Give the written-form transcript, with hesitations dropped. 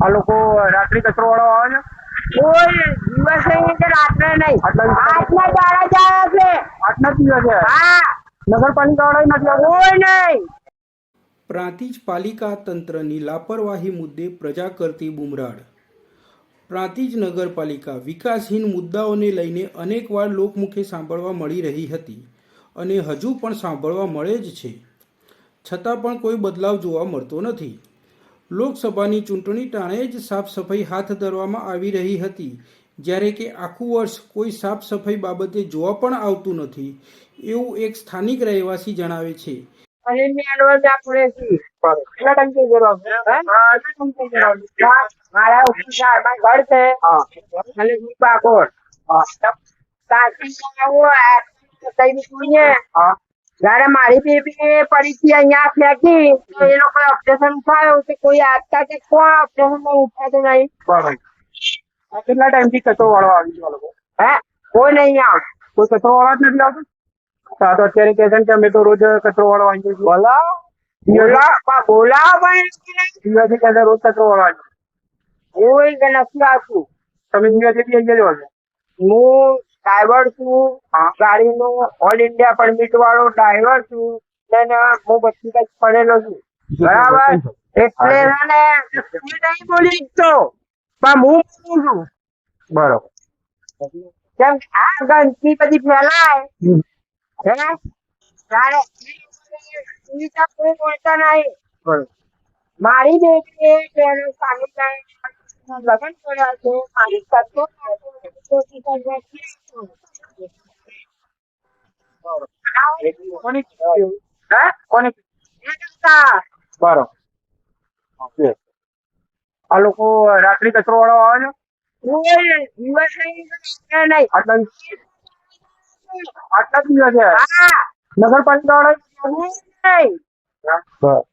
આ લોકો રાત્રે કચરો વાળો આવે છે? કોઈ દિવસ નહીં કે રાત્રે નહીં, આટલા આટલા દાડા જાય છે. આટલા જ દિવસે હા, નગરપાલિકા વાળા નથી આવતા? કોઈ નહીં. પ્રાંતિજ પાલિકા તંત્રની લાપરવાહી મુદ્દે પ્રજા કરતી બુમરાડ. પ્રાંતિજ નગરપાલિકા વિકાસહીન મુદ્દાઓને લઈને અનેકવાર લોકમુખે સાંભળવા મળી રહી હતી અને હજુ પણ સાંભળવા મળે જ છે, છતાં પણ કોઈ બદલાવ જોવા મળતો નથી. લોકસભાની ચૂંટણી ટાણે જ સાફ સફાઈ હાથ ધરવામાં આવી રહી હતી, જ્યારે કે આખું વર્ષ કોઈ સાફ સફાઈ બાબતે જોવા પણ આવતું નથી, એવું એક સ્થાનિક રહેવાસી જણાવે છે. અને મેં એડવાન્સ આપું છું. કેટલા ટાઈમથી ઉભેલો છે? હા, કેટલા ટાઈમથી ઉભેલો છે? મારા ઓફિસર ઘર છે અને હું પાકોડ જયારે મારી બેબી પડી અહીંયા ફેંકી તો એ લોકો ઓપરેશન થયું કે કોઈ આપતા કે કોઈ ઓપરેશન ઉઠાતું નહીં. બરાબર. કેટલા ટાઈમથી કચરો વાળો આવી ગયો લોકો? હે, કોઈ નહીં આવતું. કોઈ કચરો વાળા જ નથી આવતું? હા, તો અત્યારે કહે છે ને કે અમે તો રોજ કચરો વાળો આવી ગયો. બોલાવો પણ દિવસે કહે છે રોજ કચરો વાળો આવી ગયો. કોઈ કે નથી આવતું. તમે દિવસે બી આવી ગયો છો? હું ડ્રાઈવર છું, ગાડીનો ઓલ ઇન્ડિયા પરમિટ વાળો ડ્રાઈવર છું અને હું બધી કઈ પડેલો છું. બરાબર, એટલે છે ને તું નહીં બોલી શકતો પણ હું બોલું છું. બરોબર. કેમ કે આ ગંદકી બધી ફેલાય હે ત્યારે કોઈ બોલતા નહીં. બરોબર. મારી બેટી તેનો સામે લગ્ન કર્યા છે, મારી સત્તો કોની હે કોની? બરોબર. આ લોકો રાત્રે કચરો વાળો આવે છે? કોઈ દિવસ નહીં. આટલા આટલા જ દિવસે હા, નગરપાલિકા વાળા નહીં. બસ